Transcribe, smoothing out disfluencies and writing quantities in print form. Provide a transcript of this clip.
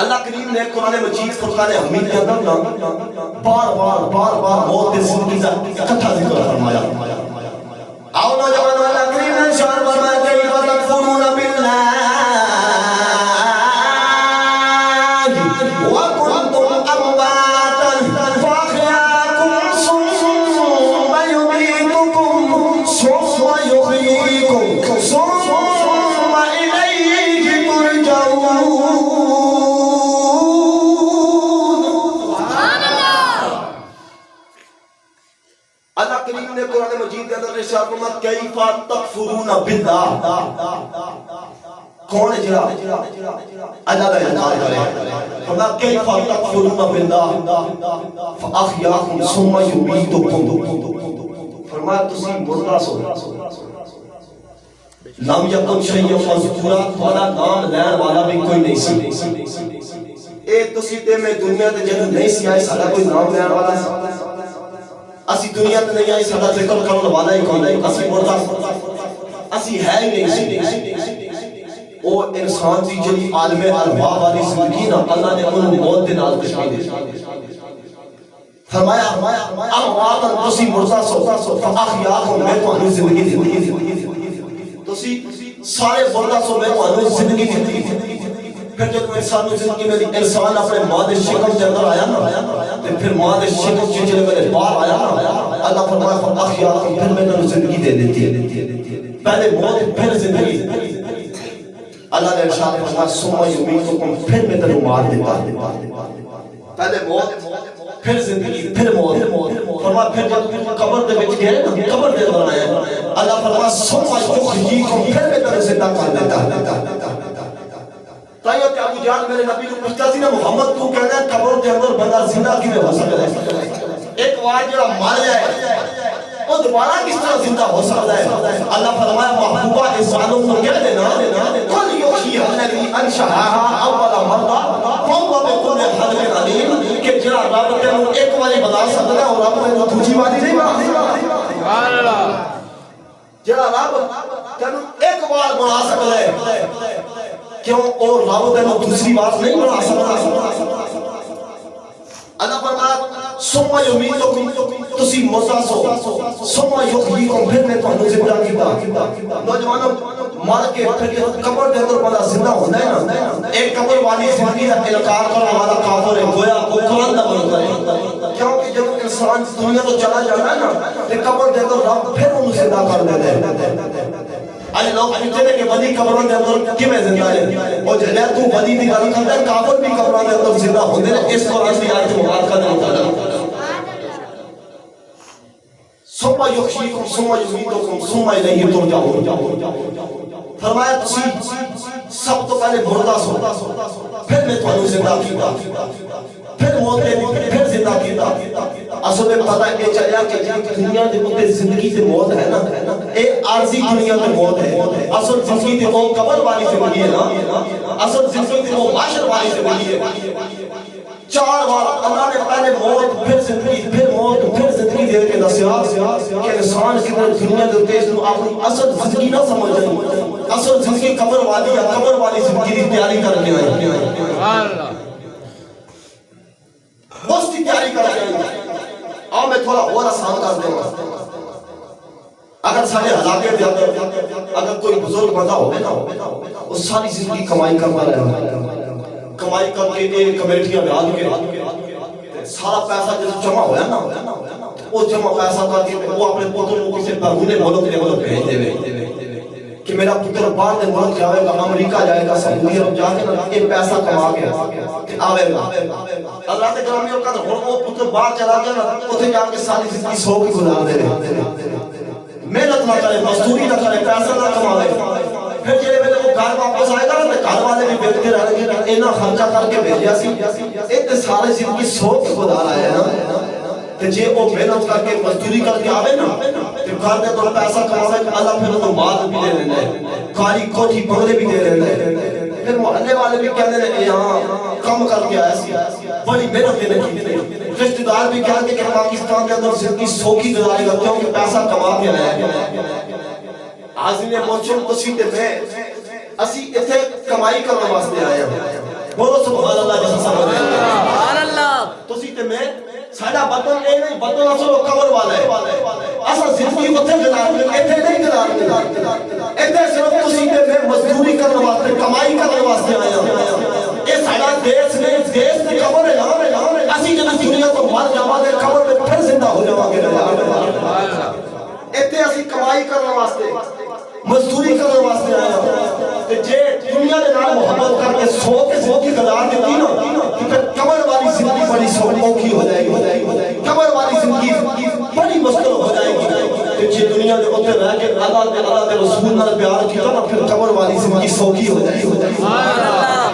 اللہ کریم نے قرآن مجید فرقان حمید کے اندر بار بار موت کی زندگی کا اکٹھا ذکر فرمایا. آؤ نوجوانوں، اللہ کریم نے ارشاد فرمایا کیف تکفرون باللہ وکنتم امواتا فاحیاکم ثم یمیتکم ثم یحییکم ثم الیہ ترجعون. اللہ کریم نے قرآن مجید کے اندر ارشاد فرمایا کیف تکفرون باللہ. کون ہے جڑا اللہ کا انکار کرے؟ فرمایا کیف تکفرون باللہ فاحیاکم ثم یمیتکم. فرمایا تسی مردہ سو لم یکن شیء مذکورا، تھوڑا نام لین والا بھی کوئی نہیں سی. اے تسی تے میں دنیا تے جدوں نہیں سی آئے ساڈا کوئی نام لین والا سی. اسی دنیا تے نہیں آئی ساڈا ذکر کرن والا ہی کوئی نہیں. اسی مردہ اسی ہے ہی نہیں سی. او انسان دی جڑی عالم ارواح والی زندگی نا اللہ نے انہوں موت دے نال تشبیہ دی. فرمایا امواتن تسی مردہ سو فاحیاکم میں تانوں زندگی دی. تسی سارے مردہ سو میں تانوں زندگی دی. پھر جب انسان زندگی میں انسان اپنے ماں دے شکم کے اندر آیا نا تے پھر ماں دے شکم کے جلے میں باہر آیا نا اللہ فرمایا فاحیاکم پھر میں تانوں زندگی دے دیتی ہے. پہلے موت پھر زندگی. اللہ نے ارشاد فرمایا ثم یمیتکم پھر میں تانوں مار دیتا. پہلے موت پھر زندگی پھر موت. فرمایا پھر جب قبر دے وچ گئے نا قبر دے اندر آیا اللہ فرمایا ثم یحییکم پھر میں تانوں زندہ کر دیتا. تائیو کہ ابو جہل میرے نبی کو پوچھتا سی نا محمد تو کہنا ہے قبر دے اندر بندہ زندہ کیویں ہو سکتا ہے؟ ایک بار جڑا مر جائے وہ دوبارہ کس طرح زندہ ہو سکتا ہے؟ اللہ فرمایا محبوبہ انسانوں کو کہہ دینا قل یحییھا الذی انشأھا اول مرہ وہو بکل خلق علیم کہ جڑا رب تینوں ایک باری بنا سکتا ہے اور رب تینوں دوسری باری نہیں بنا سکتا. سبحان اللہ. جڑا رب تینوں ایک بار بنا سکتا ہے کیوں اور رب تینوں دوسری بار نہیں بنا سکتا. اللہ فرمایا ثم یمیتکم تسی مردہ سو ثم یحییکم پھر میں تانوں زندہ کیتا. نوجوانوں مر کے پھر قبر دے اندر بندہ زندہ ہوتا ہے نا ایک قبر والی زندگی کا انکار کرنے والا کافر ہے گویا قرآن دا بنتا ہے. کیونکہ جب انسان دنیا تو چلا جاتا ہے نا تے قبر دے اندر رب پھر انہوں زندہ کر دیتا ہے. آج لوگ پوچھتے ہیں کہ ولی قبروں دے اندر کیویں زندہ ہے؟ اور جے تو ولی دی گل کردا ہے کافر بھی قبروں دے اندر زندہ ہوندے نے. اس قرآن دی آیت مبارکہ دے مطابق ثم یحییکم ثم یمیتکم ثم الیہ ترجعون. فرمایا تسی سب تو پہلے مردہ سو پھر میں تانوں زندہ کیتا پھر موت دے پھر زندہ کیتا. اصل میں پتہ یہ چلیا کہ دنیا دے اوتے زندگی تے موت ہے نا اے عارضی دنیا تے موت ہے. اصل زندگی تے وہ قبر والی زندگی ہے نا اصل زندگی تے وہ معاشر والی زندگی ہے. چار بار اللہ نے پہلے موت پھر زندگی پھر موت پھر زندگی دے کے دسیا کہ انسان کتنا دنیا دے اوتے اس نو اپنی اصل زندگی نہ سمجھے. اصل زندگی قبر والی ہے. قبر والی زندگی دی تیاری کر کے آئی. سبحان اللہ. اس کی تیاری کر کے آئی. آؤ میں تھوڑا اور آسان کر دوں گا. اگر سارے علاقے دے اندر اگر کوئی بزرگ بندہ ہوگا نا وہ ساری زندگی کمائی کرتا رہے کمائی کر کے ایک کمیٹیاں ڈال کے سارا پیسہ جب جمع ہویا نا وہ جمع پیسہ کر کے وہ اپنے پتر کو کسی بیرون ملک دے ملک بھیج دے کہ میرا پتر باہر دے ملک جائے گا امریکہ جائے گا سعودی عرب جا کے نا یہ پیسہ کما کے آوے گا. اللہ کے کلامی اور کہتا ہوں وہ پتر باہر چلا گیا نا اتنے جا کے ساری زندگی سو کی گزار دے رہے محنت نہ کرے مزدوری نہ کرے پیسہ نہ کمائے. پھر جڑے ویلے وہ گھر واپس آئے گا نا گھر والے بھی بیٹھتے رہ گے اینا خرچہ کر کے بھیجیا سی تے سارے زندگی سو کے گزار آیا نا تے جے وہ محنت کر کے مزدوری کر کے آوے نا تے گھر دے تو پیسہ کماوے اللہ پھر انہوں مال بھی دے دینا ہے کاری کوٹھی بنگلے بھی دے دینا ہے. پھر محلے والے بھی کہتے ہیں یہاں کم کر کے آیا سی بڑی محنت دینے کی. رشتہ دار بھی کہتے ہیں کہ پاکستان کے اندر زندگی سو کی گزارے گا کیونکہ پیسہ کما کے آیا. حاضرین موجود تسی تے میں اسی ایتھے کمائی کرنے واسطے آئے ہیں. بولو سبحان اللہ جس سمجھ رہے ہیں سبحان اللہ تسی تے میں ساڈا وطن اے نہیں وطن اصل قبر والا ہے اسا زندگی اوتھے گزارنی ایتھے نہیں گزارنی ایتھے صرف تسی تے میں مزدوری کرنے واسطے کمائی کرنے واسطے آیا ہوں اے ساڈا دیش نے دیش تے قبر ہے اسی جب دنیا تو مر جاواں تے قبر میں پھر زندہ ہو جاواں گے ایتھے اسی کمائی کرنے واسطے مزدوری کرنے واسطے آیا ہوں تے جے دنیا دے نال محبت کر کے سو کے گزار دیتی نا پھر قبر والی زندگی بڑی سوکھی ہو جائے گی قبر والی زندگی بڑی مشکل ہو جائے گی کہ جے دنیا دے اوتے رہ کے اللہ دے رسول نال پیار کیتا نا پھر قبر والی زندگی سوکھی ہو جائے گی سبحان اللہ